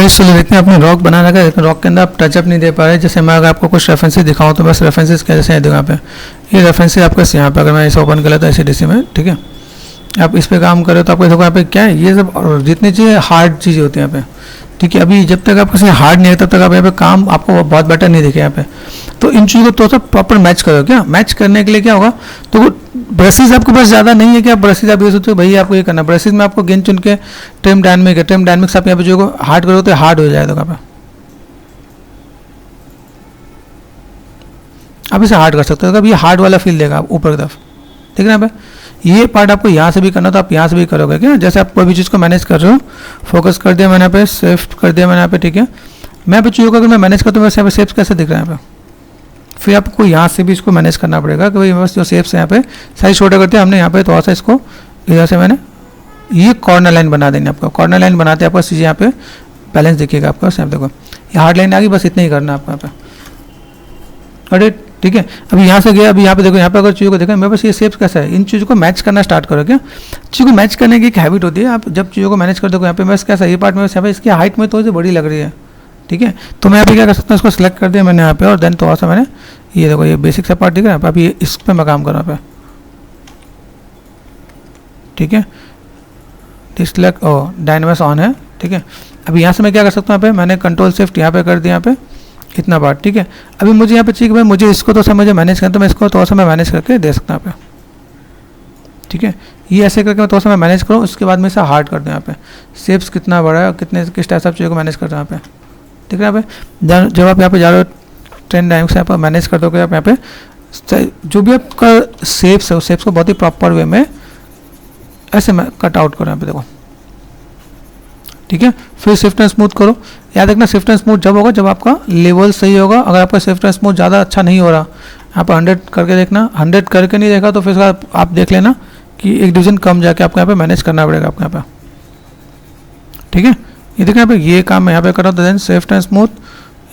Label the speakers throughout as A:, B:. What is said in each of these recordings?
A: चलिए देखते हैं, आपने रॉक बना रखा है लेकिन रॉक के अंदर आप टचअप नहीं दे पा रहे। जैसे मैं अगर आपको कुछ रेफरेंसेस दिखाऊं तो बस रेफरेंसेस कैसे हैं, देखो यहाँ पे ये रेफरेंसेस आपका यहाँ पे अगर मैं इसे ओपन कर लेता हूँ ACDC में, ठीक है, आप इस पे काम करो तो आपको देखो यहाँ पे क्या है, ये सब जितनी चीज़ें हार्ड चीज़ें होती हैं यहाँ पे, ठीक है। अभी जब तक आपको से हार्ड नहीं है तब तक आप यहाँ पे काम आपको बहुत बेटर नहीं दिखे यहाँ पे। तो इन चीज़ों को तो सब प्रॉपर मैच करो। क्या मैच करने के लिए क्या होगा, तो ब्रशेज आपके पास ज़्यादा नहीं है कि आप ब्रशेज आप यूज होते हो, भैया आपको ये करना ब्रशेज में आपको गिन चुन के ट्रिम डायनेमिक्स आप यहाँ पे जो हार्ड करो तो हार्ड हो जाएगा। यहाँ पे आप इसे हार्ड कर सकते हो, ये हार्ड वाला फील देगा आप ऊपर की तरफ, ठीक है ना। यहाँ पे ये पार्ट आपको यहाँ से भी करना तो आप यहाँ से भी करोगे। क्या जैसे आप कोई भी चीज़ को मैनेज कर रहे हो, फोकस कर दिया मैंने यहाँ पे, शिफ्ट कर दिया मैंने यहाँ पे, ठीक है। मैं यहाँ पे चीज़ों को अगर मैं मैनेज करता हूँ वैसे यहाँ पे शेप्स कैसे दिख रहा है यहाँ पे, फिर आपको यहाँ से भी इसको मैनेज करना पड़ेगा कि भाई बस जो शेप्स है यहाँ पे साइज छोटा करते हैं हमने यहाँ पे, थोड़ा सा इसको इधर से मैंने ये कॉर्नर लाइन बना देंगे। आपको कॉर्नर लाइन बनाते आपका चीज़ यहाँ पे बैलेंस दिखेगा आपका। यहाँ देखो ये हार्ड लाइन आ गई, बस इतना ही करना है आपको यहाँ पे, अरे ठीक है। अभी यहाँ से गया, अभी यहाँ पे देखो, यहाँ पे अगर चीज़ों को देखो मैं बस ये शेप्स कैसा है, इन चीज़ों को मैच करना स्टार्ट करो। क्या चीज़ों को मैच करने की एक हैबिट होती है, आप जब चीज़ों को मैनेज कर दो यहाँ पे बस कैसा ये पार्ट में बस यहाँ पे इसकी हाइट में थोड़ी सी बड़ी लग रही है, ठीक है। तो मैं यहाँ पे क्या कर सकता हूँ, इसको सिलेक्ट कर दिया मैंने यहाँ पे और देन थोड़ा सा मैंने ये देखो ये बेसिक सा पार्ट दिख रहा है, अभी इस पर मैं काम कर रहा हूँ, ठीक है। सिलेक्ट ओ डायनेमिक्स ऑन है, ठीक है। अभी यहाँ से मैं क्या कर सकता हूँ, यहाँ पे मैंने कंट्रोल शिफ्ट यहाँ पे कर दिया यहाँ पे इतना बार, ठीक है। अभी मुझे यहाँ पे चाहिए भाई मुझे इसको तो मुझे मैनेज करना, तो मैं इसको थोड़ा सा मैं मैनेज करके दे सकता हूँ यहाँ पे, ठीक है। ये ऐसे करके मैं थोड़ा सा मैं मैनेज करूँ, उसके बाद में इसे हार्ड कर दूँ यहाँ पे, शेप्स कितना बड़ा है, कितने किस टाइप सब चीज़ों को मैनेज करता हूँ यहाँ पे, ठीक है। यहाँ पे जब आप यहाँ पे जा रहे हो ट्रेन डायनेमिक्स यहाँ पर मैनेज कर दोगे आप यहाँ पे जो भी आपका शेप्स है उस शेप्स को बहुत ही प्रॉपर वे में ऐसे मैं कट आउट करो यहाँ पे देखो, ठीक है। फिर शिफ्ट एंड स्मूथ करो, याद रखना शिफ्ट एंड स्मूथ जब होगा जब आपका लेवल सही होगा। अगर आपका शिफ्ट एंड स्मूथ ज़्यादा अच्छा नहीं हो रहा, यहाँ पर 100 करके देखना, 100 करके नहीं देखा तो फिर आप देख लेना कि एक डिवीजन कम जाके आपको यहाँ पे मैनेज करना पड़ेगा आपको यहाँ पे, ठीक है। ये देखो यहाँ पे ये काम मैं यहाँ पे कर रहा हूँ, तो देन शिफ्ट एंड स्मूथ,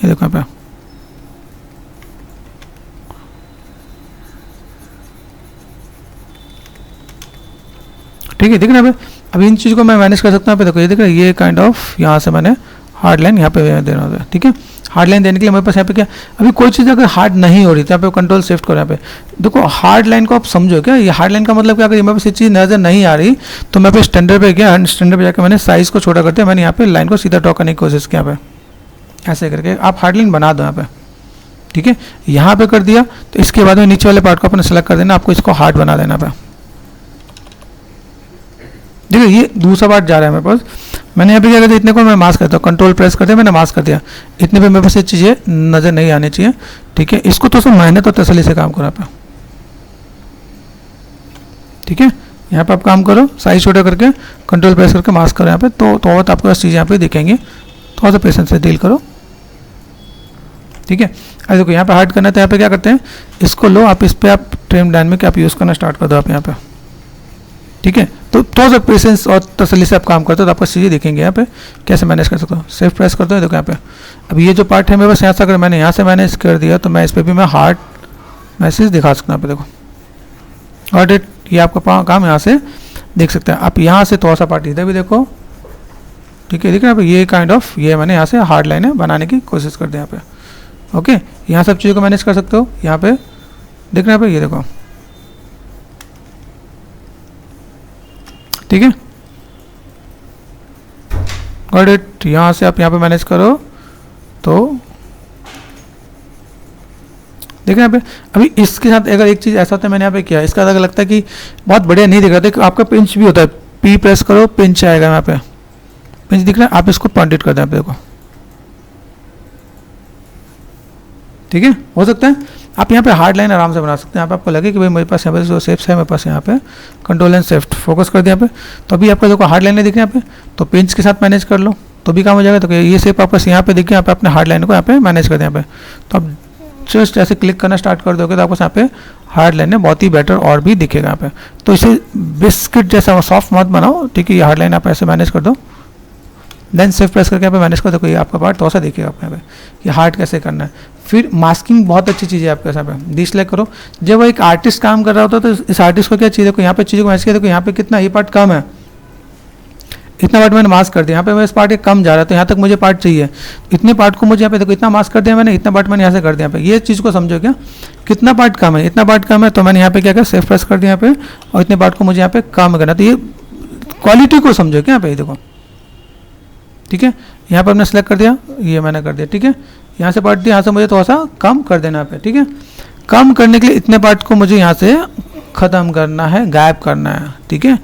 A: ये देखो यहाँ पे ठीक है, देखना यहाँ पे अभी इन चीज़ों को मैं मैनेज कर सकता हूँ। यहाँ पे देखो ये देख रहा है, ये काइंड ऑफ यहाँ से मैंने हार्ड लाइन यहाँ पे दे रहा हूँ, ठीक है। हार्ड लाइन देने के लिए मेरे पास यहाँ पे क्या, अभी कोई चीज़ अगर हार्ड नहीं हो रही तो यहाँ पे कंट्रोल शिफ्ट करो, यहाँ पे देखो हार्ड लाइन को आप समझो। क्या ये हार्ड लाइन का मतलब क्या, अगर मेरे पास ये चीज़ नज़र नहीं आ रही तो मैं पे स्टैंडर्ड पे गया, स्टैंडर्ड पे जाकर मैंने साइज़ को छोटा करते मैंने यहाँ पे लाइन को सीधा ड्रॉ करने की कोशिश की। यहाँ पे ऐसे करके आप हार्ड लाइन बना दो यहाँ पे, ठीक है। यहाँ पे कर दिया तो इसके बाद में नीचे वाले पार्ट को अपने सेलेक्ट कर देना, आपको इसको हार्ड बना देना पे, देखिए ये दूसरा पार्ट जा रहा है मेरे पास। मैंने यहाँ पे क्या करता इतने को मैं मास्क करता हूँ, कंट्रोल प्रेस कर दिया मैंने मास्क कर दिया, इतने पे मेरे पास ये चीज़ें नज़र नहीं आनी चाहिए, ठीक है। इसको तो सब मेहनत और तसल्ली से काम करो पे, ठीक है। यहाँ पे आप काम करो साइज छोटा करके कंट्रोल प्रेस करके मास्क करो यहाँ पे, तो बहुत आपको चीज़ें यहाँ पे दिखेंगी, थोड़ा सा पेशेंस से डील करो, ठीक है। अरे देखो यहाँ पे हार्ड करना है तो यहाँ पे क्या करते हैं, इसको लो आप, इस पर आप ट्रिम डायनेमिक आप यूज़ करना स्टार्ट कर दो आप यहाँ पे, ठीक है। तो थोड़ा सा पेशेंस और तसल्ली से आप काम करते हो तो आपको चीज़ें दिखेंगे यहाँ पे कैसे मैनेज कर सकते हो। शिफ्ट प्रेस करते हो देखो यहाँ पे, अब ये जो पार्ट है मेरे पास यहाँ से अगर मैंने यहाँ से मैनेज कर दिया तो मैं इस पर भी मैं हार्ड मैसेज दिखा सकता हूँ यहाँ पे देखो, और ये आपका काम यहाँ से देख सकते हैं आप। यहाँ से थोड़ा सा पार्ट इधर भी देखो, ठीक है, दिख रहा है ये काइंड ऑफ ये मैंने यहाँ से हार्ड लाइनें बनाने की कोशिश कर दी यहाँ पे, ओके। यहाँ सब चीज़ों को मैनेज कर सकते हो यहाँ पे, दिख रहा है ये देखो, ठीक है। Got it. यहाँ से आप यहाँ पे मैनेज करो तो देखिए यहाँ पे अभी इसके साथ अगर एक चीज़ ऐसा होता है मैंने यहाँ पे किया, इसका अगर लगता है कि बहुत बढ़िया नहीं दिख रहा, देखो आपका पिंच भी होता है, पी प्रेस करो पिंच आएगा यहाँ पे, पिंच दिख रहा है, आप इसको पॉइंटेड कर दें आप देखो, ठीक है। हो सकता है आप यहाँ पे हार्ड लाइन आराम से बना सकते हैं, यहाँ पे आपको लगे कि भाई मेरे पास यहाँ पे जो शेप्स है मेरे पास यहाँ पे कंट्रोल एंड शिफ्ट फोकस कर दिया यहाँ पे, तो अभी आपका देखो हार्ड लाइन दिख रही है यहाँ पे, तो पिंच के साथ मैनेज कर लो तो भी काम हो जाएगा। तो ये शेप आपका यहाँ पे देखिए, यहाँ पे अपने हार्ड लाइन को यहाँ पे मैनेज कर दें यहाँ पे, तो आप जस्ट ऐसे क्लिक करना स्टार्ट कर दोगे तो आपको यहाँ पे हार्ड लाइन है बहुत ही बेटर और भी दिखेगा यहाँ पे। तो इसे बिस्किट जैसा सॉफ्ट मत बनाओ, ठीक है। ये हार्ड लाइन आप ऐसे मैनेज कर दो, देन शिफ्ट प्रेस करके यहाँ पे मैनेज कर दो, ये आपका पार्ट थोड़ा सा देखिएगा आपको यहाँ पे, ये हार्ड कैसे करना है। फिर मास्किंग बहुत अच्छी चीज़ है आपके यहाँ पे, डिसलाइक करो। जब एक आर्टिस्ट काम कर रहा होता है तो इस आर्टिस्ट को क्या चाहिए, देखो यहाँ पे चीज़ों को मैच किया, देखो यहाँ पे कितना ये पार्ट कम है, इतना पार्ट मैंने मास्क कर दिया, यहाँ पे मेरे पार्ट एक कम जा रहा है तो यहाँ तक मुझे पार्ट चाहिए, इतने पार्ट को मुझे यहाँ पे देखो इतना मास्क कर दिया मैंने, इतना पार्ट मैंने यहाँ से कर दिया यहाँ पे। ये चीज़ को समझो क्या, कितना पार्ट कम है, इतना पार्ट कम है तो मैंने यहाँ पे क्या किया, सेफ प्रेस कर दिया यहाँ पे, और इतने पार्ट को मुझे यहाँ पे कम करना। तो ये क्वालिटी को समझो क्या यहाँ पे, देखो ठीक है, यहाँ पर हमने सेलेक्ट कर दिया, ये मैंने कर दिया, ठीक है, यहाँ से पार्ट दिया, यहाँ से मुझे थोड़ा सा कम कर देना यहाँ पे, ठीक है। कम करने के लिए इतने पार्ट को मुझे यहाँ से ख़त्म करना है, गायब करना है, ठीक है,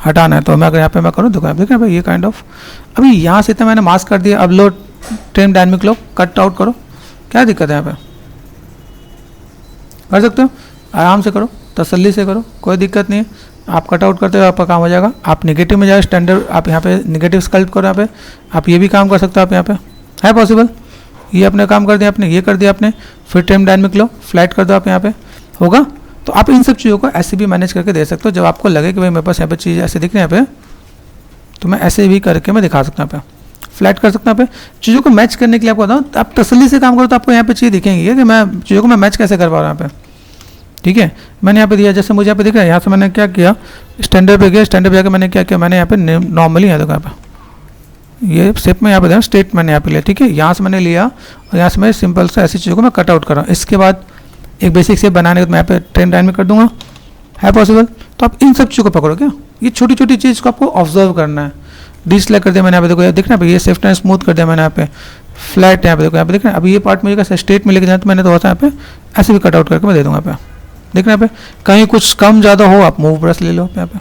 A: हटाना है। तो मैं अगर यहाँ पे मैं करूँ, देखो आप देख रहे हैं भाई, ये काइंड ऑफ अभी यहाँ से इतना मैंने मास्क कर दिया। अब लो ट्रिम डायनेमिक लो, कट आउट करो, क्या दिक्कत है यहाँ पे, कर सकते हो, आराम से करो, तसल्ली से करो, कोई दिक्कत नहीं है। आप कट आउट करते हो आपका काम हो जाएगा। आप नेगेटिव में जाए, स्टैंडर्ड आप यहाँ पे नेगेटिव स्कल्प करो, यहाँ पे आप ये भी काम कर सकते हो, आप यहाँ पे है पॉसिबल। ये अपने काम कर दिया आपने, ये कर दिया आपने, फिर ट्रिम डायनेमिक लो, फ्लैट कर दो आप यहाँ पे, होगा। तो आप इन सब चीज़ों को ऐसे भी मैनेज करके दे सकते हो। जब आपको लगे कि भाई मेरे पास यहाँ पे चीज़ ऐसे दिख रही है यहाँ पे, तो मैं ऐसे भी करके मैं दिखा सकता हूँ यहाँ पे, फ्लैट कर सकता हूँ यहाँ पे। चीज़ों को मैच करने के लिए आपको बताऊँ, आप तसल्ली से काम करो तो आपको यहाँ पे चीज़ दिखेंगी कि मैं चीज़ों को मैं मैच कैसे कर पा रहा हूँ यहाँ पे, ठीक है। मैंने यहाँ पे दिया, जैसे मुझे यहाँ पे दिख रहा है, यहाँ से मैंने क्या किया, स्टैंडर्ड पे गया, स्टैंडर्ड पे जाकर मैंने क्या किया, मैंने यहाँ पे नॉर्मली यहाँ देखो यहाँ पे ये शेप में यहाँ पे देखो स्ट्रेट मैंने यहाँ पे लिया, ठीक है। यहाँ से मैंने लिया और यहाँ से मैं सिंपल से ऐसी चीज़ों को मैं कट आउट कर रहा हूँ। इसके बाद एक बेसिक शेप बनाने के मैं यहाँ पे ट्रिम डायनेमिक कर दूंगा, है पॉसिबल। तो आप इन सब चीज़ों को पकड़ो क्या, ये छोटी छोटी चीज़ को आपको ऑब्जर्व करना है। डिसलेक्ट कर दिया मैंने यहाँ पे, देखो दिख रहा है ये सेफ्ट एंड स्मूथ कर दिया मैंने यहाँ पे, फ्लैट यहाँ पे देखो, यहाँ पे दिख रहा है। अब ये पार्ट मुझे कैसे स्ट्रेट में लेके जाना, तो मैंने थोड़ा सा यहाँ पे ऐसे भी कट आउट करके मैं दे दूँगा यहाँ पे, देख रहे हैं यहाँ पे। कहीं कुछ कम ज़्यादा हो आप मूव ब्रश ले लो यहाँ पे।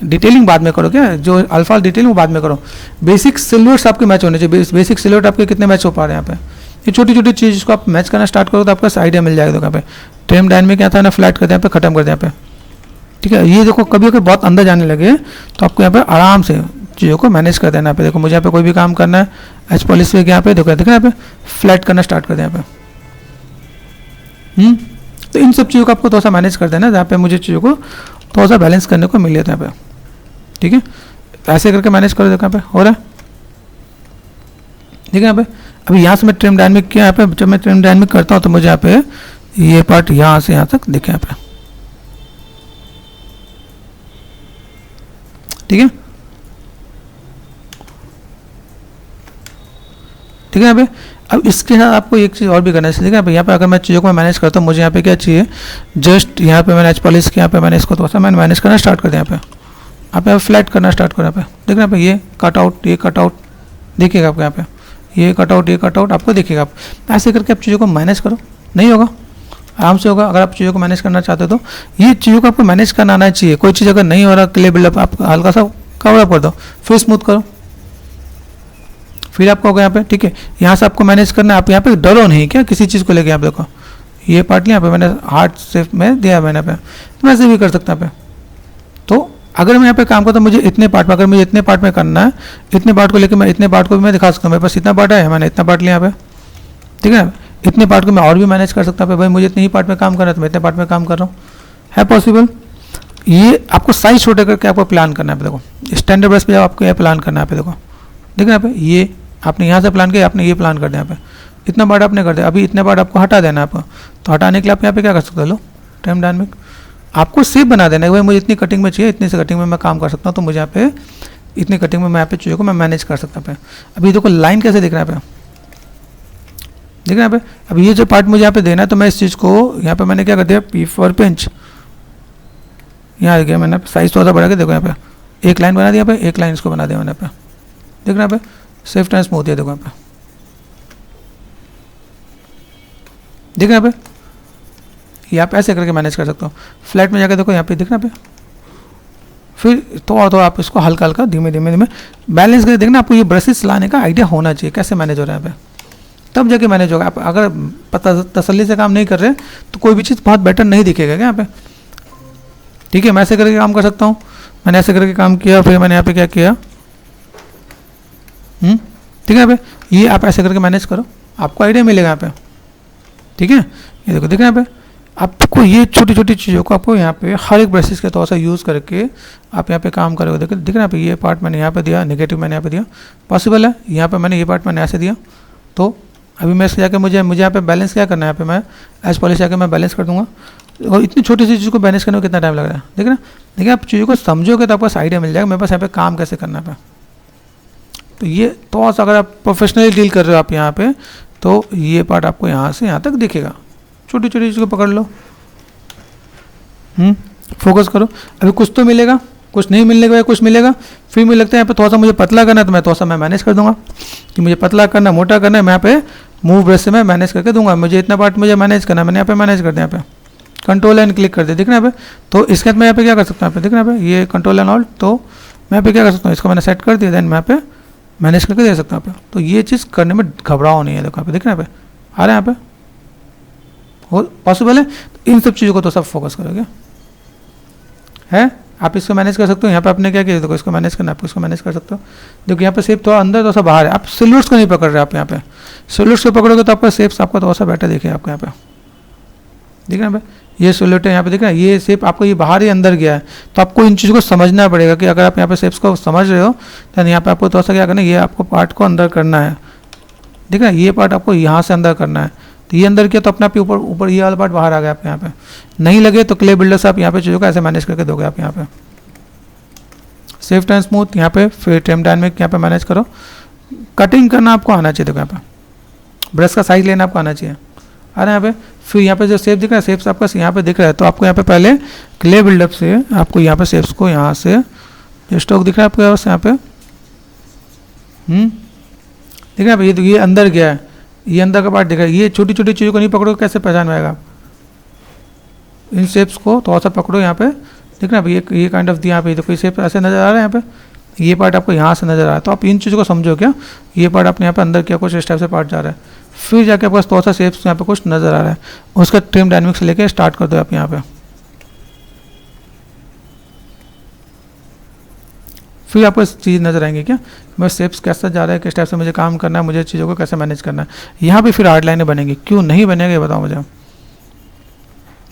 A: डिटेलिंग बाद में करो क्या, जो अल्फा डिटेलिंग वो बाद में करो। बेसिक सिल्हूट्स आपके मैच होने चाहिए। बेसिक सिल्हूट आपके कितने मैच हो पा रहे हैं यहाँ पे, ये छोटी छोटी चीज़ को आप मैच करना स्टार्ट करो तो आपका आइडिया मिल जाएगा। तो यहाँ पे ट्रिम डायनेमिक क्या था ना, फ्लैट कर दिया यहाँ पे, खत्म कर दिया यहाँ पे, ठीक है। ये देखो कभी अगर बहुत अंदर जाने लगे तो आपको यहाँ पे आराम से चीज़ों को मैनेज कर देना। यहाँ पे देखो मुझे यहाँ पे कोई भी काम करना है, एच पॉलिश पे यहाँ पे देखो दिख रहा है यहाँ पे, फ्लैट करना स्टार्ट कर दिया यहाँ पे। तो इन सब चीज़ों को आपको थोड़ा सा मैनेज कर देना, जहाँ पे मुझे चीज़ों को थोड़ा सा बैलेंस करने को मिल जाता है यहाँ पे, ठीक है। ऐसे करके मैनेज करो, देखो यहाँ पे हो रहा है, ठीक है। यहाँ पे अभी यहाँ से मैं ट्रिम डायनेमिक किया, यहाँ पे जब मैं ट्रिम डायनेमिक करता हूँ तो मुझे यहाँ पे ये पार्ट यहाँ से यहाँ तक दिखे यहाँ पे, ठीक है, ठीक है। यहाँ पे अब इसके साथ आपको एक चीज़ और भी करना चाहिए, ठीक है। यहाँ पे अगर मैं चीज़ों को मैनेज करता हूँ, मुझे यहाँ पे क्या चाहिए, जस्ट यहाँ पे मैंने एच पॉलिश किया, यहाँ पे मैंने इसको थोड़ा सा मैंने मैनेज करना स्टार्ट कर दिया। यहाँ पे आप यहाँ फ्लैट करना स्टार्ट करो, यहाँ पे देख रहे हैं, ये कट आउट, ये कट आउट देखिएगा आपको, यहाँ पे ये कट आउट, ये कट आउट आपको देखिएगा। आप ऐसे करके आप चीज़ों को मैनेज करो, नहीं होगा, आराम से होगा। अगर आप चीज़ों को मैनेज करना चाहते हो तो ये चीज़ों को आपको मैनेज करना आना चाहिए। कोई चीज़ अगर नहीं हो रहा, क्ले बिल्डअप आप हल्का सा कवर अप कर दो, फिर स्मूथ करो, फिर आपको होगा यहाँ पे, ठीक है। यहाँ से आपको मैनेज करना है, आप यहाँ पे डरो नहीं क्या किसी चीज़ को लेके। आप देखो ये पार्ट लिया, यहाँ पे मैंने हार्ट शेप में दिया मैंने यहाँ पे, तो मैं ऐसे भी कर सकता यहाँ पे। तो अगर मैं यहाँ पे काम करता हूँ, मुझे इतने पार्ट में, अगर मुझे इतने पार्ट में करना है, इतने पार्ट को लेकर मैं इतने पार्ट को भी मैं दिखा सकता हूँ। मेरे पास इतना पार्ट है, मैंने इतना पार्ट लिया यहाँ पे, ठीक है। इतने पार्ट को मैं और भी मैनेज कर सकता हूँ, भाई मुझे इतने ही पार्ट में काम करना है तो मैं इतने पार्ट में काम कर रहा हूँ, है पॉसिबल। ये आपको साइज छोटे करके आपको प्लान करना है। देखो स्टैंडर्ड ब्रश पे जब आपको ये प्लान करना है, पे देखो देख रहे हैं यहाँ पे, ये आपने यहाँ से प्लान किया, आपने ये प्लान कर दिया यहाँ पे, इतना पार्ट आपने कर दिया। अभी इतने पार्ट आपको हटा देना है आपको, तो हटाने के लिए आप यहाँ पे क्या कर सकते हो, लो ट्रिम डायनेमिक, आपको शेप बना देना है भाई, मुझे इतनी कटिंग में चाहिए, इतनी से कटिंग में मैं काम कर सकता हूँ, तो मुझे यहाँ पे इतनी कटिंग में मैं यहाँ पे चीज़ों को मैं मैनेज कर सकता हूँ। अभी देखो लाइन कैसे दिख रहा है यहाँ पे, दिख रहा है यहाँ पे। अब ये जो पार्ट मुझे यहाँ पे देना है, तो मैं इस चीज़ को यहाँ पे मैंने क्या कर दिया, पी फॉर पिंच, यहाँ आ गया मैंने साइज थोड़ा सा बढ़ा के, देखो यहाँ पे एक लाइन बना दिया, यहाँ पे एक लाइन इसको बना दिया मैंने यहाँ पे, देख रहे हैं यहाँ पे, सेफ्ट एंड स्मूथ है, देखो यहाँ पे, देख रहे हैं यहाँ पे। ये आप ऐसे करके मैनेज कर सकते हो। फ्लैट में जाकर देखो यहाँ पे दिख रहा है, फिर थोड़ा आप इसको हल्का हल्का धीमे धीमे धीमे बैलेंस करके देखना। आपको ये ब्रशेस लाने का आइडिया होना चाहिए कैसे मैनेज हो रहा है यहाँ पे, तब जाके मैनेज होगा। आप अगर पता तसल्ली से काम नहीं कर रहे तो कोई भी चीज़ बहुत बेटर नहीं दिखेगा क्या यहाँ पे, ठीक है। मैं ऐसे करके काम कर सकता हूँ, मैंने ऐसे करके काम किया, फिर मैंने यहाँ पे क्या किया, ठीक है। यहाँ पे ये आप ऐसे करके मैनेज करो, आपको आइडिया मिलेगा यहाँ पे, ठीक है। ये देखो दिख रहा है यहाँ पे, आपको ये छोटी छोटी चीज़ों को आपको यहाँ पे हर एक ब्रशेस के तौर से यूज़ करके आप यहाँ पे काम करोगे। देखो दिख रहा है यहाँ पे, ये पार्ट मैंने यहाँ पे दिया, नेगेटिव मैंने यहाँ पे दिया, पॉसिबल है। यहाँ पे मैंने ये पार्ट मैंने ऐसे दिया, तो अभी मैं इसके जाके मुझे यहाँ पे बैलेंस क्या करना है, यहाँ पे मैं एज पॉलिश जाके मैं बैलेंस कर दूंगा। और इतनी छोटी सी चीज़ को मैनेज करने में कितना टाइम लग रहा है, देख ना। देखिए आप चीज़ों को समझोगे तो आपको आइडिया मिल जाएगा मेरे पास यहाँ पे काम कैसे करना है। तो ये तो अगर आप प्रोफेशनली डील कर रहे हो आप यहाँ पे, तो ये पार्ट आपको यहाँ से यहाँ तक दिखेगा। छोटी छोटी चीज़ को पकड़ लो, फोकस करो। अभी कुछ तो मिलेगा, कुछ नहीं मिलने के बाद कुछ मिलेगा। फिर मुझे लगता है यहाँ पे थोड़ा सा मुझे पतला करना है तो मैं थोड़ा सा मैं मैनेज कर दूंगा कि मुझे पतला करना मोटा करना है, मैं यहाँ पे मूव ब्रश से मैं मैनेज करके दूंगा। मुझे इतना पार्ट मुझे मैनेज करना है, मैंने यहाँ पे मैनेज कर दिया। यहाँ पे कंट्रोल एंड क्लिक कर दिया, दिख रहा है यहाँ पे। तो इसके बाद मैं यहाँ पे क्या कर सकता हूँ, यहाँ पे दिख रहा है यहाँ पे ये कंट्रोल एंड ऑल्ट। तो मैं यहाँ पे क्या कर सकता हूँ, इसको मैंने सेट कर दिया, देन मैं यहाँ पे मैनेज करके दे सकता हूँ यहाँ पे। तो ये चीज़ करने में घबराओ नहीं है। देखो यहाँ पे दिख रहा है, यहाँ पे आ रहा है, यहाँ पे हो पॉसिबल है। तो इन सब चीज़ों को तो सब फोकस करोगे है। आप इसको मैनेज कर सकते हो। यहाँ पे आपने क्या किया, देखो इसको मैनेज करना है, आप इसको मैनेज कर सकते हो। देखो यहाँ पे शेप थोड़ा अंदर थोड़ा सा बाहर है, आप सिल्वर्स को नहीं पकड़ रहे। आप यहाँ पे सिल्वर्स को पकड़ोगे तो आपका शेप्स आपका थोड़ा सा बेटर दिखेगा। आपको यहाँ पे दिख रहा है यहाँ पे ये सोलेट है, यहाँ पे दिख रहा है ये शेप आपको ये बाहर ही अंदर गया है। तो आपको इन चीज़ों को समझना पड़ेगा कि अगर आप यहाँ पे शेप्स को समझ रहे हो तो यहाँ पे आपको थोड़ा सा क्या करना है, ये आपको पार्ट को अंदर करना है। दिख रहा है ये पार्ट आपको यहाँ से अंदर करना है। तो ये अंदर किया तो अपने आप ऊपर ऊपर ये वाला पार्ट बाहर आ गया। आप यहाँ पे नहीं लगे तो क्ले बिल्डर से आप यहाँ पे चीज़ों को ऐसे मैनेज करके दोगे। आप यहाँ पे सेफ्ट एंड स्मूथ, यहाँ पे फिर ट्रिम डायनामिक यहाँ पे मैनेज करो। कटिंग करना आपको आना चाहिए। देखो यहाँ पे ब्रश का साइज लेना आपको आना चाहिए। आ रहा है यहाँ पे। फिर यहाँ पे जो शेप दिख रहा है, शेप्स आपका यहाँ पे दिख रहा है। तो आपको यहाँ पे पहले क्ले बिल्डअप से आपको यहाँ पे शेप्स को यहाँ से जो स्ट्रोक दिख रहा है आपको यहाँ पे दिख रहा है। ये अंदर गया है, ये अंदर का पार्ट दिख रहा है। ये छोटी छोटी चीज़ों को नहीं पकड़ो, कैसे पहचान में आएगा। इन शेप्स को थोड़ा सा पकड़ो यहाँ पे, दिख रहा है ये काइंड ऑफ यहाँ पे। तो कोई शेप ऐसे नजर आ रहा है यहाँ पे, ये पार्ट आपको यहाँ से नजर आ रहा है। तो आप इन चीज़ों को समझो क्या, ये पार्ट आपने यहाँ पे अंदर किया, कुछ इस टाइप से पार्ट जा रहा है। फिर जाके आपके पास थोड़ा सा शेप्स यहाँ पे कुछ नजर आ रहा है, उसका ट्रिम डायनामिक्स से लेके स्टार्ट कर दो आप यहाँ पे। फिर आपको चीज़ नजर आएंगे क्या, मैं शेप्स कैसा जा रहा है, किस टाइप से मुझे काम करना है, मुझे चीज़ों को कैसे मैनेज करना है। यहाँ पे फिर आर्ट लाइनें बनेंगी। क्यों नहीं बनेगा ये बताओ मुझे।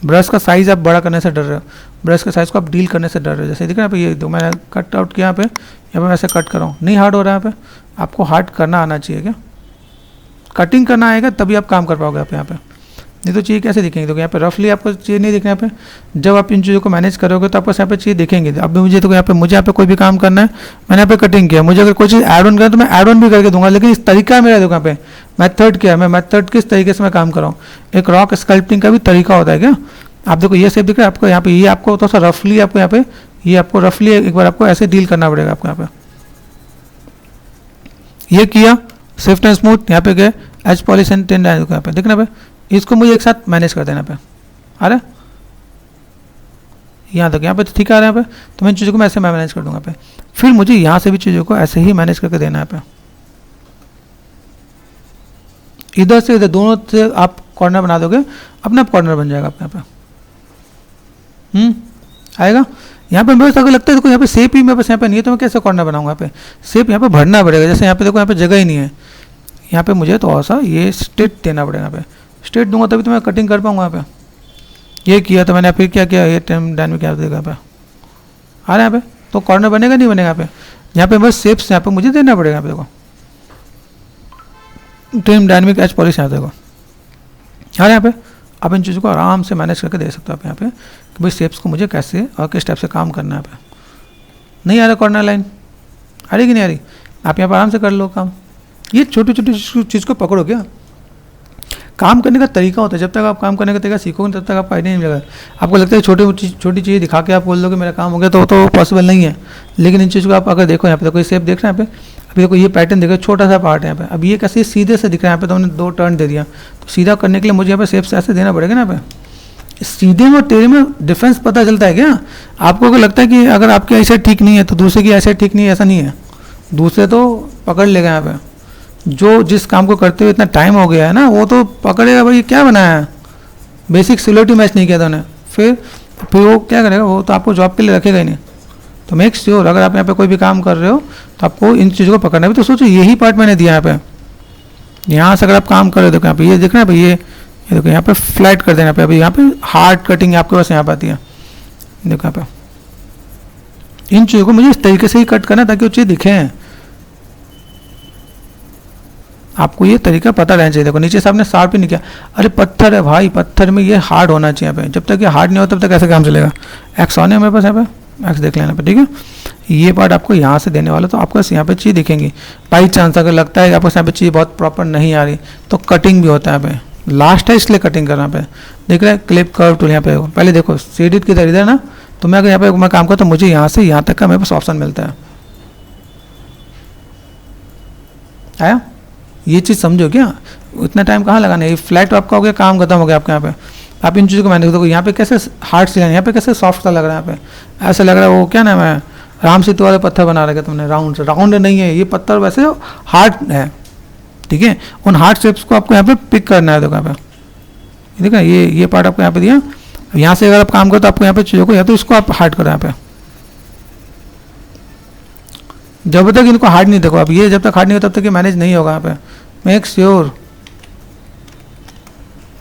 A: ब्रश का साइज़ आप बड़ा करने से डर रहे हो, ब्रश के साइज़ को आप डील करने से डर रहे हो। जैसे दिख रहा है ये दो मैंने कट आउट किया यहाँ पे मैं ऐसे कट कर रहा हूँ, नहीं हार्ड हो रहा है यहाँ पे। आपको हार्ड करना आना चाहिए क्या, कटिंग करना आएगा तभी आप काम कर पाओगे आप यहाँ पे। नहीं तो चीज़ कैसे दिखेंगे। तो यहाँ पे रफली आपको चीज़ नहीं दिखना। यहाँ पे जब आप इन चीज़ों को मैनेज करोगे तो आपको यहाँ पे चीज़ दिखेंगे। अब मुझे तो यहाँ पे कोई भी काम करना है, मैंने यहाँ पे कटिंग किया, मुझे अगर कोई चीज़ ऐड ऑन करना है तो मैं ऐड ऑन भी करके दूंगा। लेकिन इस तरीका मेरा देखो यहाँ पे मेथड क्या है, मैं मेथड किस तरीके से मैं काम कर रहा हूँ। एक रॉक स्कल्पटिंग का भी तरीका होता है क्या। आप देखो ये शेप दिख रहा है आपको यहाँ पे, ये आपको थोड़ा सा रफली आपको यहाँ पे ये आपको रफली एक बार आपको ऐसे डील करना पड़ेगा आपको यहाँ पे। ये किया स्विफ्ट एंड स्मूथ, यहाँ पे गए H polish and ten dynamic यहाँ पे दिखना पे। इसको मुझे एक साथ मैनेज कर देना पे आ रहा है यहाँ तक, यहाँ पे तो ठीक आ रहा है यहाँ पे। तो मैं इन चीज़ों को मैं ऐसे मैनेज कर दूंगा पे। फिर मुझे यहाँ से भी चीज़ों को ऐसे ही मैनेज करके देना है पे। इधर से इधर दोनों से आप कॉर्नर बना दोगे, अपना कॉर्नर बन जाएगा आपके यहाँ पे। आएगा यहाँ पे। मेरे को लगता है देखो यहाँ पे शेप ही मेरे पास यहाँ पे नहीं है, तो मैं कैसे कॉर्नर बनाऊंगा। यहाँ पे शेप यहाँ पे भरना पड़ेगा। जैसे यहाँ पे देखो यहाँ पे जगह ही नहीं है, यहाँ पे मुझे थोड़ा सा ये स्ट्रेट देना पड़ेगा। यहाँ पे स्ट्रेट दूंगा तभी तो मैं कटिंग कर पाऊंगा। यहाँ पे ये किया तो मैंने फिर क्या किया, ये टाइम डायनामिक क्या देगा यहाँ पे आ रहा है यहाँ पे। तो कॉर्नर बनेगा नहीं बनेगा यहाँ पे बस शेप्स यहाँ पे मुझे देना पड़ेगा। यहाँ पे देखो ट्रिम डायनामिक एच पॉलिश यहाँ देखो आ रहा है यहाँ पे। आप इन चीज़ों को आराम से मैनेज करके दे सकते हो आप यहाँ पे कि भाई शेप्स को मुझे कैसे और किस टाइप से काम करना है। यहाँ पे नहीं आ रहा कॉर्नर लाइन, आ रही कि नहीं आ रही, आप यहाँ पर आराम से कर लो काम। ये छोटी छोटी चीज़ को पकड़ो क्या, काम करने का तरीका होता है। जब तक आप काम करने का तरीका सीखोगे तब तक आपको आइडिया नहीं लगेगा। आपको लगता है छोटी चीज़ दिखा के आप बोल दो कि मेरा काम हो गया, तो पॉसिबल नहीं है। लेकिन इन चीज़ों को आप अगर देखो यहाँ पे तो कोई शेप देख रहे हैं यहाँ पे, अभी देखो ये पैटर्न देखो छोटा सा पार्ट है यहाँ पे। अब ये कैसे सीधे से दिख रहा है यहाँ पे, तो हमने 2 टर्न दे दिया। तो सीधा करने के लिए मुझे यहाँ पे शेप्स ऐसे देना पड़ेगा ना। यहाँ पे सीधे में और टेढ़े में डिफरेंस पता चलता है क्या आपको। अगर लगता है कि अगर आपकी ऐसे ठीक नहीं है तो दूसरे की ऐसे ठीक नहीं है, ऐसा नहीं है। दूसरे तो पकड़ लेगा यहाँ पे, जो जिस काम को करते हुए इतना टाइम हो गया है ना, वो तो पकड़ेगा भाई क्या बनाया है, बेसिक सिलोटी मैच नहीं किया था उन्हें। फिर वो क्या करेगा, वो तो आपको जॉब के लिए रखेगा ही नहीं। तो मेक श्योर अगर आप यहाँ पे कोई भी काम कर रहे हो तो आपको इन चीज़ों को पकड़ना भी। तो सोचो यही पार्ट मैंने दिया यहाँ पे, यहाँ से अगर आप काम कर रहे हो देखो यहाँ पे ये दिख रहा है भाई, ये देखो यहाँ पे फ्लैट कर देना पे। अभी यहाँ पे हार्ड कटिंग आपके पास यहाँ पे आती है, देखो यहाँ पे। इन चीज़ों को मुझे इस तरीके से ही कट करना ताकि वो चीज़ दिखे। आपको ये तरीका पता रहना चाहिए। देखो नीचे से आपने शार्प ही नहीं किया, अरे पत्थर है भाई, पत्थर में ये हार्ड होना चाहिए यहाँ पे, जब तक ये हार्ड नहीं हो तब तक कैसे काम चलेगा। एक्स ऑन है मेरे पास यहाँ पे, एक्स देख लेना पे, ठीक है। ये पार्ट आपको यहाँ से देने वाला, तो आपको यहाँ पे चीज़ दिखेंगी। बाई चांस अगर लगता है कि आपको यहाँ पे चीज़ बहुत प्रॉपर नहीं आ रही तो कटिंग भी होता है यहाँ पे, लास्ट है इसलिए कटिंग करना पे। देख रहे हैं क्लिप कर्व टूल यहाँ पे, पहले देखो सीडिट की तरह इधर ना, तो मैं अगर यहाँ पे मैं काम करता हूँ, मुझे यहाँ से यहाँ तक का मेरे पास ऑप्शन मिलता है। आया, ये चीज़ समझो क्या, इतना टाइम कहाँ लगाना है, ये फ्लैट आपका हो गया, काम खत्म हो गया आपके यहाँ पे। आप इन चीज़ों को मैंने देखो यहाँ पे कैसे हार्ड से, यहाँ पे कैसे सॉफ्ट सा लग रहा है, यहाँ पे ऐसा लग रहा है वो क्या नाम है, राम सेतु वाले पत्थर बना रखे तुमने, राउंड राउंड नहीं है ये पत्थर, वैसे हार्ड है, ठीक है। उन हार्ड शेप्स को आपको यहाँ पे पिक करना है। देखो यहाँ पे देखा, ये पार्ट आपको यहाँ पे दिया, यहाँ से अगर आप काम करो तो आपको यहाँ पे चीज़ों को, या तो इसको आप हार्ड करो यहाँ पे, जब तक इनको हार्ड नहीं, देखो अब ये जब तक हार्ड नहीं हो तब तक ये मैनेज नहीं होगा यहाँ पे, मेक श्योर।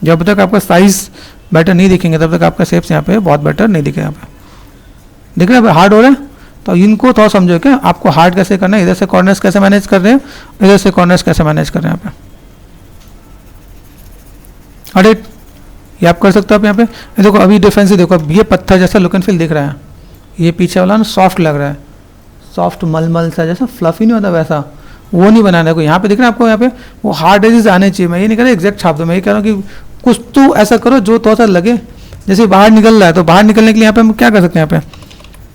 A: जब तक आपका साइज बेटर नहीं दिखेंगे तब तक आपका शेप्स यहाँ पे बहुत बेटर नहीं दिखेगा। यहाँ पे दिख रहे हैं हार्ड हो रहे हैं, तो इनको थोड़ा समझो क्या आपको हार्ड कैसे करना है, इधर से कॉर्नर्स कैसे मैनेज कर रहे हैं, इधर से कॉर्नर्स कैसे मैनेज कर रहे हैं यहाँ पे। एडिट ये आप कर सकते हो आप यहाँ पे। ये देखो अभी डिफरेंस देखो, अब ये पत्थर जैसा लुक एंड फील दिख रहा है, ये पीछे वाला ना सॉफ्ट लग रहा है, सॉफ्ट मलमल सा जैसा फ्लफी नहीं होता वैसा, वो नहीं बनाना है। कोई यहाँ पे दिख रहा है आपको, यहाँ पे वो हार्ड एजेस आने चाहिए। मैं ये नहीं कह रहा एग्जैक्ट छाप दो, मैं ये कह रहा हूँ कि कुछ तो ऐसा करो जो थोड़ा सा लगे जैसे बाहर निकल रहा है। तो बाहर निकलने के लिए यहाँ पे हम क्या कर सकते हैं, यहाँ पे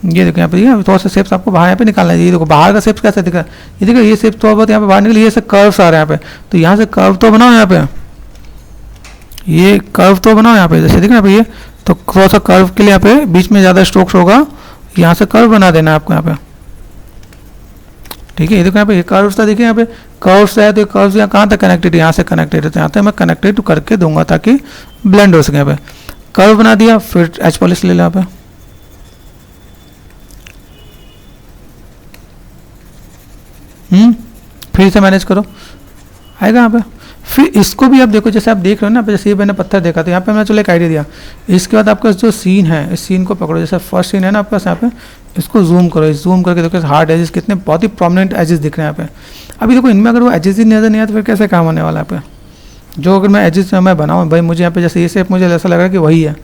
A: ये देखो, यहाँ पे थोड़ा सा शेप्स आपको बाहर यहाँ पे निकालना है। ये देखो बाहर का शेप्स कैसे दिख रहा है, ये देखो ये शेप थोड़ा बहुत यहाँ पे बाहर निकले, ये सब कर्व्स आ रहे हैं यहाँ पे, तो यहाँ से कर्व तो बनाओ यहाँ पे, ये कर्व तो बनाओ यहाँ पे, जैसे दिख रहा है ये, तो थोड़ा सा कर्व के लिए यहाँ पे बीच में ज़्यादा स्ट्रोक्स होगा, यहाँ से कर्व बना देना है आपको यहाँ पे, ठीक है। ये देखो यहाँ पे ये कर्व्स था, देखिए यहाँ पे कर्व्स है, तो कर्व्स यहाँ कहाँ तक कनेक्टेड, यहाँ से कनेक्टेड है, तो यहाँ तक मैं कनेक्टेड करके दूंगा ताकि ब्लेंड हो सके। यहाँ पे कर्व बना दिया, फिर एच पॉलिश ले लो यहाँ पे, फिर से मैनेज करो, आएगा यहाँ पे। फिर इसको भी आप देखो, जैसे आप देख रहे हो ना, जैसे ये मैंने पत्थर देखा, तो यहाँ पे मैंने चलो एक आइडिया दिया। इसके बाद आपका जो सीन है, इस सीन को पकड़ो, जैसे फर्स्ट सीन है ना आपके पास, यहाँ पे इसको जूम करो, जूम करके देखो हार्ड एजेस कितने बहुत ही प्रोमिनेंट एजेस दिख रहे हैं यहाँ पे। अभी देखो इनमें अगर वो एजेस ही नजर नहीं आया तो फिर कैसे काम होने वाला है यहाँ पे। जो अगर मैं एजेस मैं बनाऊँ भाई, मुझे यहाँ पे जैसे ये शेप मुझे ऐसा लग रहा है कि वही है,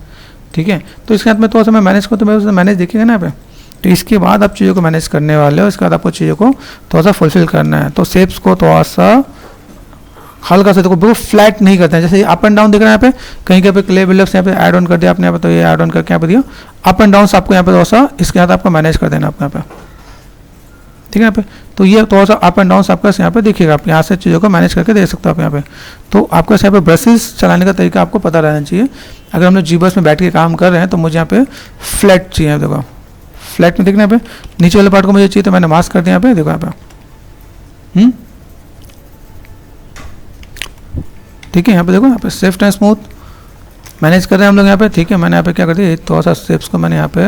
A: ठीक है। तो इसके बाद में थोड़ा सा मैं मैनेज करूँ तो मैं उसे मैनेज देखिएगा ना यहाँ पे। तो इसके बाद आप चीज़ों को मैनेज करने वाले हो, इसके बाद आपको चीज़ों को थोड़ा सा फुलफिल करना है। तो शेप्स को थोड़ा सा हल्का सा देखो, बिल्कुल फ्लैट नहीं करते हैं, जैसे अप एंड डाउन दिख रहा है यहाँ पे, कहीं कहीं पे क्ले बिल्डअप्स यहाँ पे ऐड ऑन कर दिया आपने यहाँ पे, तो ये ऐड ऑन करके यहाँ पे दिया अप एंड डाउन आपको यहाँ पे थोड़ा सा, इसके बाद आपको मैनेज कर देना आपको यहाँ पे, ठीक है यहाँ पे। तो ये थोड़ा सा अप एंड डाउन आपका यहाँ पे देखिएगा, आप यहाँ से चीज़ों को मैनेज करके दे सकते हो आप यहाँ पे। तो आपको यहाँ पे ब्रशेस चलाने का तरीका आपको पता रहना चाहिए। अगर हम लोग जीबर्स में बैठ के काम कर रहे हैं तो मुझे यहाँ पे फ्लैट चाहिए, देखो फ्लैट में देखना यहाँ पे, नीचे वाले पार्ट को मुझे चाहिए तो मैंने मास्क कर दिया यहाँ पे, देखो यहाँ पे, ठीक है। यहाँ पे देखो, यहाँ पे सेफ्ट एंड स्मूथ मैनेज कर रहे हैं हम लोग यहाँ पे, ठीक है। मैंने यहाँ पे क्या कर दिया, थोड़ा सा शेप्स को मैंने यहाँ पे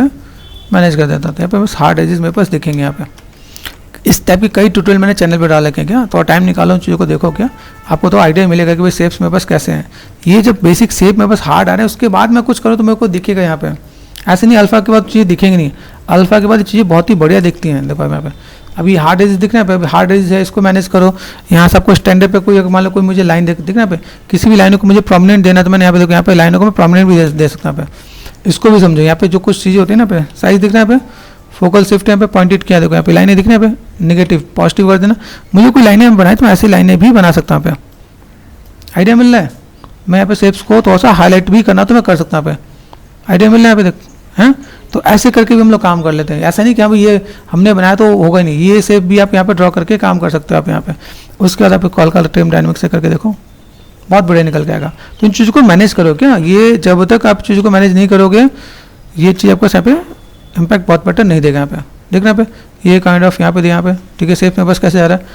A: मैनेज कर देता था, यहाँ पे बस हार्ड एजेस मेरे पास दिखेंगे यहाँ पे। इस टाइप के कई ट्यूटोरियल मैंने चैनल पे डाल रखे हैं, क्या थोड़ा टाइम निकालो उन चीज़ों को देखो, क्या आपको तो आइडिया मिलेगा कि भाई शेप्स मेरे पास कैसे हैं। ये जब बेसिक शेप मेरे पास हार्ड आ रहे हैं उसके बाद मैं कुछ करूँ तो मेरे को दिखेगा यहाँ पे, ऐसे नहीं अल्फा के बाद चीज़ें दिखेंगी नहीं, अल्फा के बाद चीज़ें बहुत ही बढ़िया दिखती हैं। देखो यहाँ पे अभी हार्ड एजेस दिख रहे हैं, हार्ड एजेस है, इसको मैनेज करो। यहाँ से आपको स्टैंडर्ड पे कोई मान लो कोई मुझे लाइन दिख रहा है पे, किसी भी लाइनों को मुझे प्रोमिनेंट देना है तो मैंने यहाँ पे देखो, यहाँ पे लाइनों को मैं प्रोमिनेंट भी दे सकता हूँ। यहाँ पे इसको भी समझो, यहाँ पे जो कुछ चीज़ें होती है ना पे, साइज दिख रहा है यहाँ पे, फोकल शिफ्ट यहाँ पे पॉइंटेड किया, देखो यहाँ पे लाइनें दिख रही है यहाँ पे, नेगेटिव पॉजिटिव कर देना। मुझे कोई लाइनें बनाए तो मैं ऐसी लाइनें भी बना सकता हूँ यहाँ पे, आइडिया मिल रहा है। मैं यहाँ पे शेप्स को थोड़ा सा हाईलाइट भी करना तो मैं कर सकता हूँ यहाँ पे, आइडिया मिल रहा है यहाँ पे देख हैं। तो ऐसे करके भी हम लोग काम कर लेते हैं, ऐसा नहीं कि हाँ ये हमने बनाया तो होगा ही नहीं, ये शेप भी आप यहाँ पे ड्रॉ करके काम कर सकते हो आप यहाँ पे। उसके बाद आप कॉल का ट्रिम डायनेमिक से करके देखो, बहुत बढ़िया निकल के आएगा। तो इन चीज़ों को मैनेज करो क्या, ये जब तक आप चीज़ों को मैनेज नहीं करोगे ये चीज़ आपको यहाँ पे इम्पैक्ट बहुत बेटर नहीं देगा। यहाँ पे देखना यहाँ पे ये काइंड ऑफ यहाँ पे यहाँ पे, ठीक है। शेप में बस कैसे आ रहा है,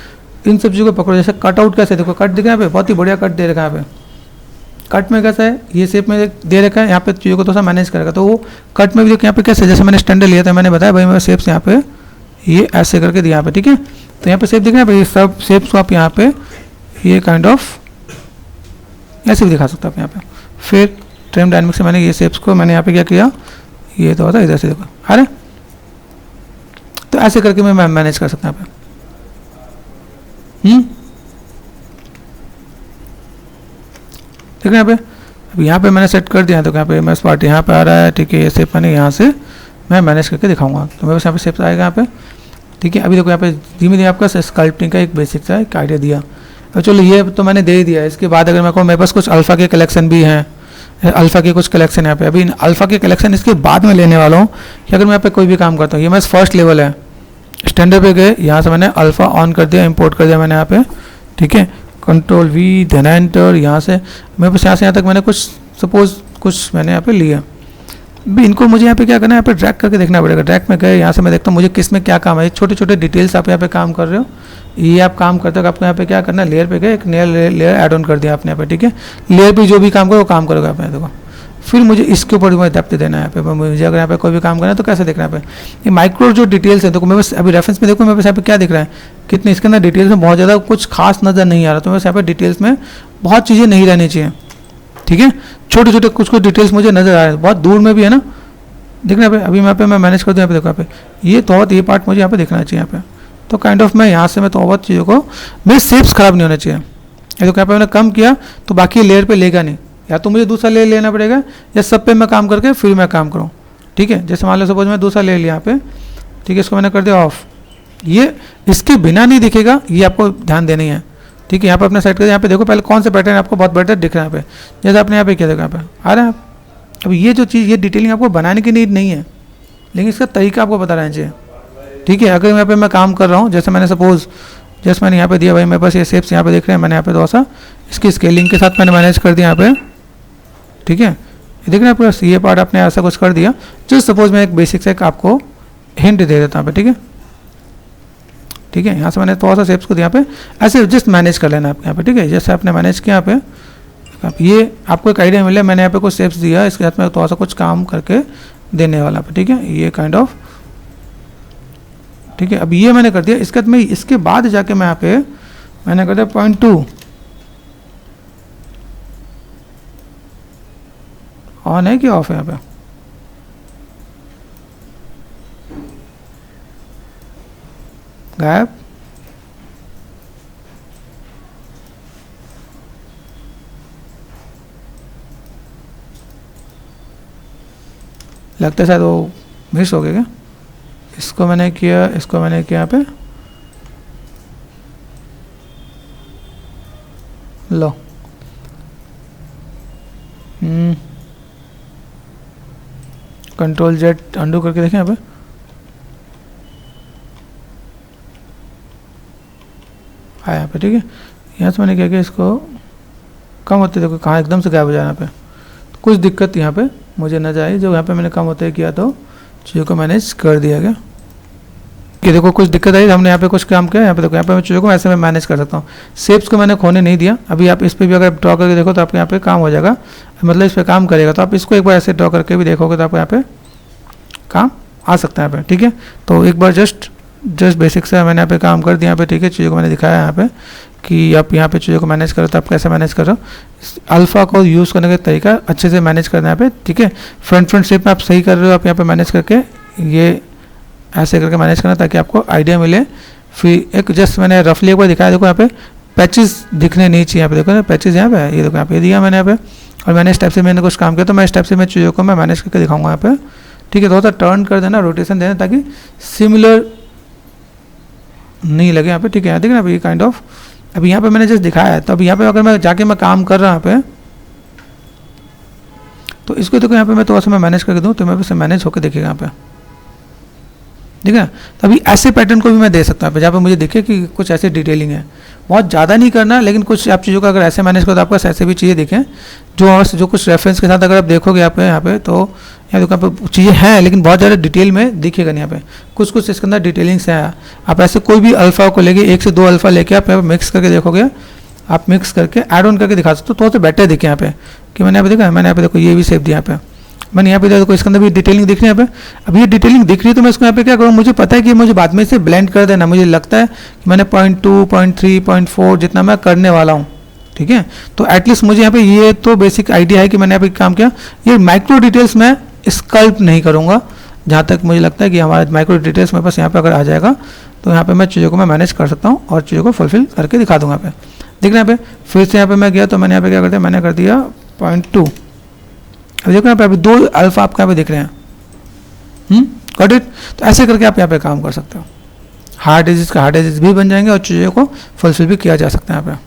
A: इन सब चीज़ों को पकड़ो। जैसे कट आउट कैसे देखो, कट दिख रहा है यहाँ पे, बहुत ही बढ़िया कट दे रखा है यहाँ पे। कट में कैसा है, ये शेप में दे रखा है, यहाँ पे चीज़ों को थोड़ा सा मैनेज करेगा। तो वो कट में भी देखो यहाँ पे कैसे, जैसे मैंने स्टैंडर्ड लिया था, मैंने बताया भाई मेरे शेप्स यहाँ पे ये ऐसे करके दिया यहाँ पे, ठीक है। तो यहाँ पे शेप दिख रहा है भाई, ये सब शेप्स को आप यहाँ पे ये काइंड ऑफ ऐसे भी दिखा सकते हो आप यहाँ पे। फिर ट्रिम डायनेमिक से मैंने ये शेप्स को मैंने यहाँ पे क्या किया, ये तो होता है इधर से देखो, अरे तो ऐसे करके मैं मैनेज कर सकता हूँ यहाँ पे। देख रहे हैं यहाँ पे। अब यहाँ पे मैंने सेट कर दिया है, तो यहाँ पे एमएस पार्ट यहाँ पे आ रहा है, ठीक है। ये शेप मैंने यहाँ से मैं मैनेज करके दिखाऊंगा, तो मेरे पास यहाँ पे शेप आएगा यहाँ पे, ठीक है। अभी देखो यहाँ पे धीमे धीमे आपका स्कल्पटिंग का एक बेसिक सा एक आइडिया दिया। अब चलो ये तो मैंने दे ही दिया। इसके बाद अगर मेरे पास कुछ अल्फ़ा के कलेक्शन भी हैं, अल्फ़ा के कुछ कलेक्शन यहाँ पे, अभी अल्फ़ा के कलेक्शन इसके बाद में लेने वाला हूँ कि अगर मैं यहाँ पे कोई भी काम करता हूँ। ये मेरा फर्स्ट लेवल है, स्टैंडर्ड पे गए, यहाँ से मैंने अल्फ़ा ऑन कर दिया, इंपोर्ट कर दिया मैंने यहाँ पे, ठीक है। कंट्रोल वी देन एंटर, यहाँ से मेरे पास यहाँ से यहाँ तक मैंने कुछ सपोज कुछ मैंने यहाँ पे लिया। भी इनको मुझे यहाँ पे क्या करना है, यहाँ पे ड्रैग करके देखना पड़ेगा। ड्रैग में गए, यहाँ से मैं देखता हूँ मुझे किस में क्या काम है। छोटे छोटे डिटेल्स आप यहाँ पे काम कर रहे हो, ये आप काम करते हो। आपको यहाँ पे क्या करना है, लेयर पे गए, एक नया लेयर ऐड ऑन कर दिया आपने यहाँ पे, ठीक है। लेयर पे जो भी काम करो वो काम करोगे आप यहाँ देखो। फिर मुझे इसके ऊपर मुझे डेप्थ देना है यहाँ पे। मुझे अगर यहाँ पे कोई भी काम करना है तो कैसे देखना है यहाँ पे, ये माइक्रो जो डिटेल्स है। देखो मेरे पास अभी रेफरेंस में देखो मेरे पास यहाँ पे क्या दिख रहा है, कितने इसके अंदर डिटेल्स में बहुत ज़्यादा कुछ खास नज़र नहीं आ रहा। तो मेरे यहाँ पे डिटेल्स में बहुत चीज़ें नहीं रहनी चाहिए, ठीक है। छोटे छोटे कुछ कुछ डिटेल्स मुझे नज़र आ रहे हैं, बहुत दूर में भी है ना, देखना यहाँ पे। अभी यहाँ पे मैं मैनेज कर दूँ, यहाँ पे देखो यहाँ पे ये तो ये पार्ट मुझे यहाँ पे देखना चाहिए यहाँ पे। तो काइंड ऑफ मैं यहाँ से मैं तो बहुत चीज़ों को, मेरे शेप्स खराब नहीं होने चाहिए। ये तो यहाँ पे मैंने कम किया तो बाकी लेयर पे लेगा नहीं, या तो मुझे दूसरा लेयर लेना पड़ेगा, या सब पे मैं काम करके फिर मैं काम करूँ, ठीक है। जैसे मान लो सपोज मैं दूसरा ले लिया यहाँ पे, ठीक है, इसको मैंने कर दिया ऑफ। ये इसके बिना नहीं दिखेगा, ये आपको ध्यान देनी है, ठीक है। यहाँ पे अपने साइड कर, यहाँ पे देखो पहले कौन से पैटर्न आपको बहुत बेटर दिख रहा है यहाँ पे। जैसे आपने यहाँ पे किया देखो, यहाँ पे आ रहा है। अब ये जो चीज़, ये डिटेलिंग आपको बनाने की नीड नहीं है, लेकिन इसका तरीका आपको पता रहना चाहिए, ठीक है। अगर यहाँ पे मैं काम कर रहा हूँ, जैसे मैंने सपोज जैसे मैंने यहाँ पे दिया, भाई मेरे पास ये शेप्स यहाँ पे देख रहे हैं, मैंने यहाँ पे थोड़ा सा इसकी स्केलिंग के साथ मैंने मैनेज कर दिया यहाँ पे, ठीक है। ये देख रहे हैं पूरा ये पार्ट आपने ऐसा कुछ कर दिया। जस्ट सपोज मैं एक बेसिक से आपको हिंट दे देता हूँ, ठीक है, ठीक है। यहाँ से मैंने थोड़ा सा शेप्स को यहाँ पे ऐसे जस्ट मैनेज कर लेना आपके यहाँ पे, ठीक है। जैसे आपने मैनेज किया यहाँ पे, ये आपको एक आइडिया मिला। मैंने यहाँ पे कुछ शेप्स दिया, इसके साथ में थोड़ा सा कुछ काम करके देने वाला पे, ठीक है। ये काइंड ऑफ, ठीक है। अब ये मैंने कर दिया। इसके बाद में इसके बाद जाके मैं यहाँ पे मैंने कर दिया 0.2 ऑन है कि ऑफ है यहाँ पे, गायब। लगता है शायद वो मिस हो गया क्या। इसको मैंने किया, इसको मैंने किया यहाँ पे, लो कंट्रोल जेड अंडू करके देखें यहाँ पे, आया यहाँ पे, ठीक है। यहाँ से मैंने क्या किया, इसको कम होते देखो कहाँ एकदम से गायब हो जाए यहाँ पे। तो कुछ दिक्कत यहाँ पे मुझे नजर आई, जो यहाँ पे मैंने कम होते किया तो चीज़ों को मैनेज कर दिया गया। कि देखो कुछ दिक्कत आई, हमने यहाँ पे कुछ काम किया, यहाँ पे देखो यहाँ पे मैं चीज़ों को ऐसे मैं मैनेज कर सकता हूँ। शेप्स को मैंने खोने नहीं दिया। अभी आप इस पर भी अगर ड्रॉ करके देखो तो आपके यहाँ पे काम हो जाएगा, मतलब इस पर काम करेगा। तो आप इसको एक बार ऐसे ड्रॉ करके भी देखोगे तो आपको यहाँ पे काम आ सकता है यहाँ पे, ठीक है। तो एक बार जस्ट बेसिक से मैंने यहाँ पे काम कर दिया यहाँ पे, ठीक है। चीज़ों को मैंने दिखाया यहाँ पे कि आप यहाँ पे चीज़ों को मैनेज करो तो आप कैसे मैनेज कर रहे हो। अल्फ़ा को यूज़ करने का तरीका अच्छे से मैनेज करना है यहाँ पे, ठीक है। फ्रंट शेप में आप सही कर रहे हो, आप यहाँ पे मैनेज करके ये ऐसे करके मैनेज करना ताकि आपको आइडिया मिले। फिर एक जस्ट मैंने रफली एक बार दिखाया, देखो यहाँ पे पैचेस दिखने नहीं चाहिए। यहाँ पे देखो ना पैचेस यहाँ पे, ये देखो यहाँ पे दिया मैंने यहाँ पे, और मैंने इस टाइप से मैंने कुछ काम किया। तो मैं इस टाइप से मैं चीज़ों को मैं मैनेज करके दिखाऊंगा यहाँ पे, ठीक है। थोड़ा सा टर्न कर देना, रोटेशन देना ताकि सिमिलर नहीं लगे यहाँ पे, ठीक है। देखना अभी काइंड ऑफ अभी यहाँ पे मैंने जस्ट दिखाया है। तो अभी यहाँ पे अगर मैं जाके मैं काम कर रहा हूँ यहाँ पे, तो इसको देखो यहाँ पे मैं थोड़ा सा मैं मैनेज करके दूँ तो मेरे से मैनेज होकर देखेगा यहाँ पे, ठीक है। तो अभी ऐसे पैटर्न को भी मैं दे सकता हूँ जहाँ पे मुझे दिखे कि कुछ ऐसे डिटेलिंग है। बहुत ज़्यादा नहीं करना, लेकिन कुछ आप चीज़ों का अगर ऐसे मैनेज करो तो आपको ऐसे भी चीज़ें दिखें जो कुछ रेफरेंस के साथ अगर आप देखोगे यहाँ पे तो यहाँ देखो यहाँ पे चीज़ें हैं, लेकिन बहुत ज़्यादा डिटेल में दिखेगा नहीं। यहाँ पे कुछ इसके अंदर डिटेलिंग्स हैं। आप ऐसे कोई भी अल्फ़ा को लेके 1 से 2 अल्फ़ा लेके आप यहाँ पे मिक्स करके देखोगे, आप मिक्स करके ऐड ऑन करके दिखा सकते हो, तो बेटर दिखे यहाँ पे कि मैंने यहाँ पे देखा, मैंने यहाँ पे देखो ये भी शेप दिया यहाँ पे, मैंने यहाँ पे देखो इसके अंदर भी डिटेलिंग दिख रही है यहाँ पे। अब ये डिटेलिंग दिख रही है तो मैं इसको यहाँ पे क्या करूँ, मुझे पता है कि मुझे बाद में से ब्लेंड कर देना। मुझे लगता है कि मैंने 0.2, 0.3, 0.4 जितना मैं करने वाला हूँ, ठीक है। तो एटलीस्ट मुझे यहाँ पे ये तो बेसिक आइडिया है कि मैंने यहाँ पे काम किया। ये माइक्रो डिटेल्स मैं स्कल्प नहीं करूँगा, जहाँ तक मुझे लगता है कि हमारे माइक्रो डिटेल्स मेरे पास यहाँ पे अगर आ जाएगा तो यहाँ पे मैं चीज़ों को मैं मैनेज कर सकता हूँ और चीज़ों को फुलफिल करके दिखा दूँगा यहाँ पे। देख रहे हैं यहाँ पे, फिर से यहाँ पे मैं गया तो मैंने यहाँ पे क्या कर दिया, मैंने कर दिया 0.2। अब देखो यहाँ पे अभी 2 अल्फा आपको यहाँ पे दिख रहे हैं। Got it. तो ऐसे करके आप यहाँ पे काम कर सकते हो, हार्ड एजेस का हार्ड एजेस भी बन जाएंगे और चीज़ों को फुलफिल भी किया जा सकता है यहाँ पे।